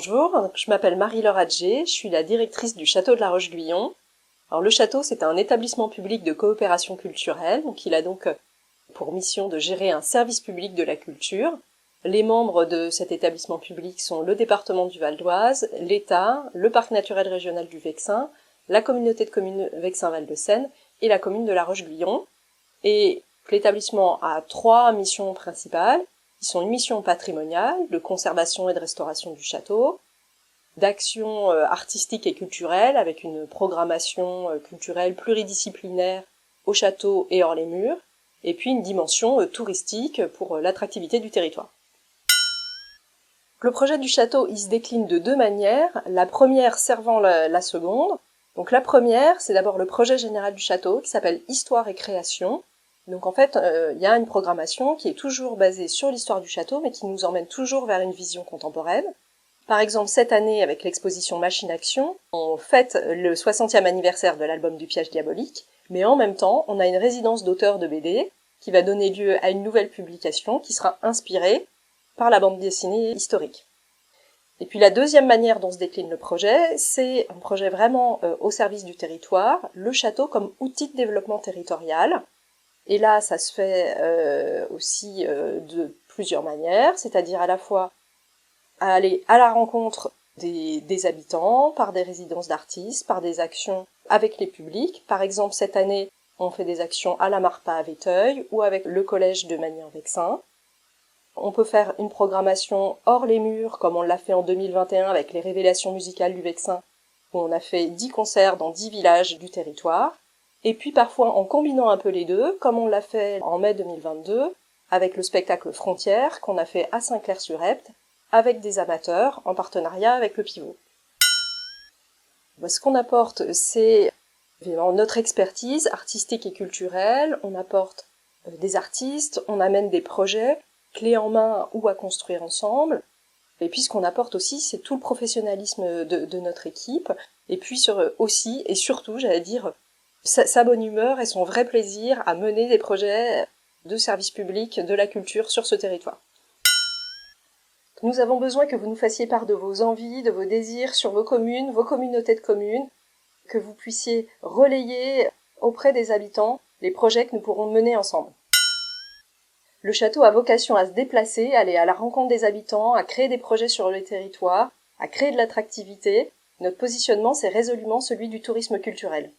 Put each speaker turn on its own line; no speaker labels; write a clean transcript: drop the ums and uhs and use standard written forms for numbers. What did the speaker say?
Bonjour, je m'appelle Marie-Laure Adjé, je suis la directrice du château de la Roche-Guyon. Alors le château, c'est un établissement public de coopération culturelle, donc il a donc pour mission de gérer un service public de la culture. Les membres de cet établissement public sont le département du Val d'Oise, l'État, le parc naturel régional du Vexin, la communauté de communes Vexin-Val de Seine et la commune de la Roche-Guyon. Et l'établissement a 3 missions principales, qui sont une mission patrimoniale, de conservation et de restauration du château, d'action artistique et culturelle, avec une programmation culturelle pluridisciplinaire au château et hors les murs, et puis une dimension touristique pour l'attractivité du territoire. Le projet du château, il se décline de 2 manières, la première servant la seconde. Donc la première, c'est d'abord le projet général du château, qui s'appelle Histoire et création. Donc en fait, il y a une programmation qui est toujours basée sur l'histoire du château, mais qui nous emmène toujours vers une vision contemporaine. Par exemple, cette année, avec l'exposition Machine Action, on fête le 60e anniversaire de l'album du Piège diabolique, mais en même temps, on a une résidence d'auteurs de BD qui va donner lieu à une nouvelle publication qui sera inspirée par la bande dessinée historique. Et puis la deuxième manière dont se décline le projet, c'est un projet vraiment au service du territoire, le château comme outil de développement territorial. Et là, ça se fait aussi de plusieurs manières, c'est-à-dire à la fois à aller à la rencontre des habitants, par des résidences d'artistes, par des actions avec les publics. Par exemple, cette année, on fait des actions à la Marpa à Véteuil ou avec le collège de Magny-en-Vexin. On peut faire une programmation hors les murs, comme on l'a fait en 2021 avec les révélations musicales du Vexin, où on a fait 10 concerts dans 10 villages du territoire. Et puis parfois en combinant un peu les deux, comme on l'a fait en mai 2022, avec le spectacle Frontières, qu'on a fait à Saint-Clair-sur-Epte, avec des amateurs, en partenariat avec le Pivot. Ce qu'on apporte, c'est notre expertise artistique et culturelle, on apporte des artistes, on amène des projets, clés en main ou à construire ensemble, et puis ce qu'on apporte aussi, c'est tout le professionnalisme de notre équipe, et puis aussi et surtout, j'allais dire, sa bonne humeur et son vrai plaisir à mener des projets de service public, de la culture sur ce territoire. Nous avons besoin que vous nous fassiez part de vos envies, de vos désirs sur vos communes, vos communautés de communes, que vous puissiez relayer auprès des habitants les projets que nous pourrons mener ensemble. Le château a vocation à se déplacer, à aller à la rencontre des habitants, à créer des projets sur le territoire, à créer de l'attractivité. Notre positionnement, c'est résolument celui du tourisme culturel.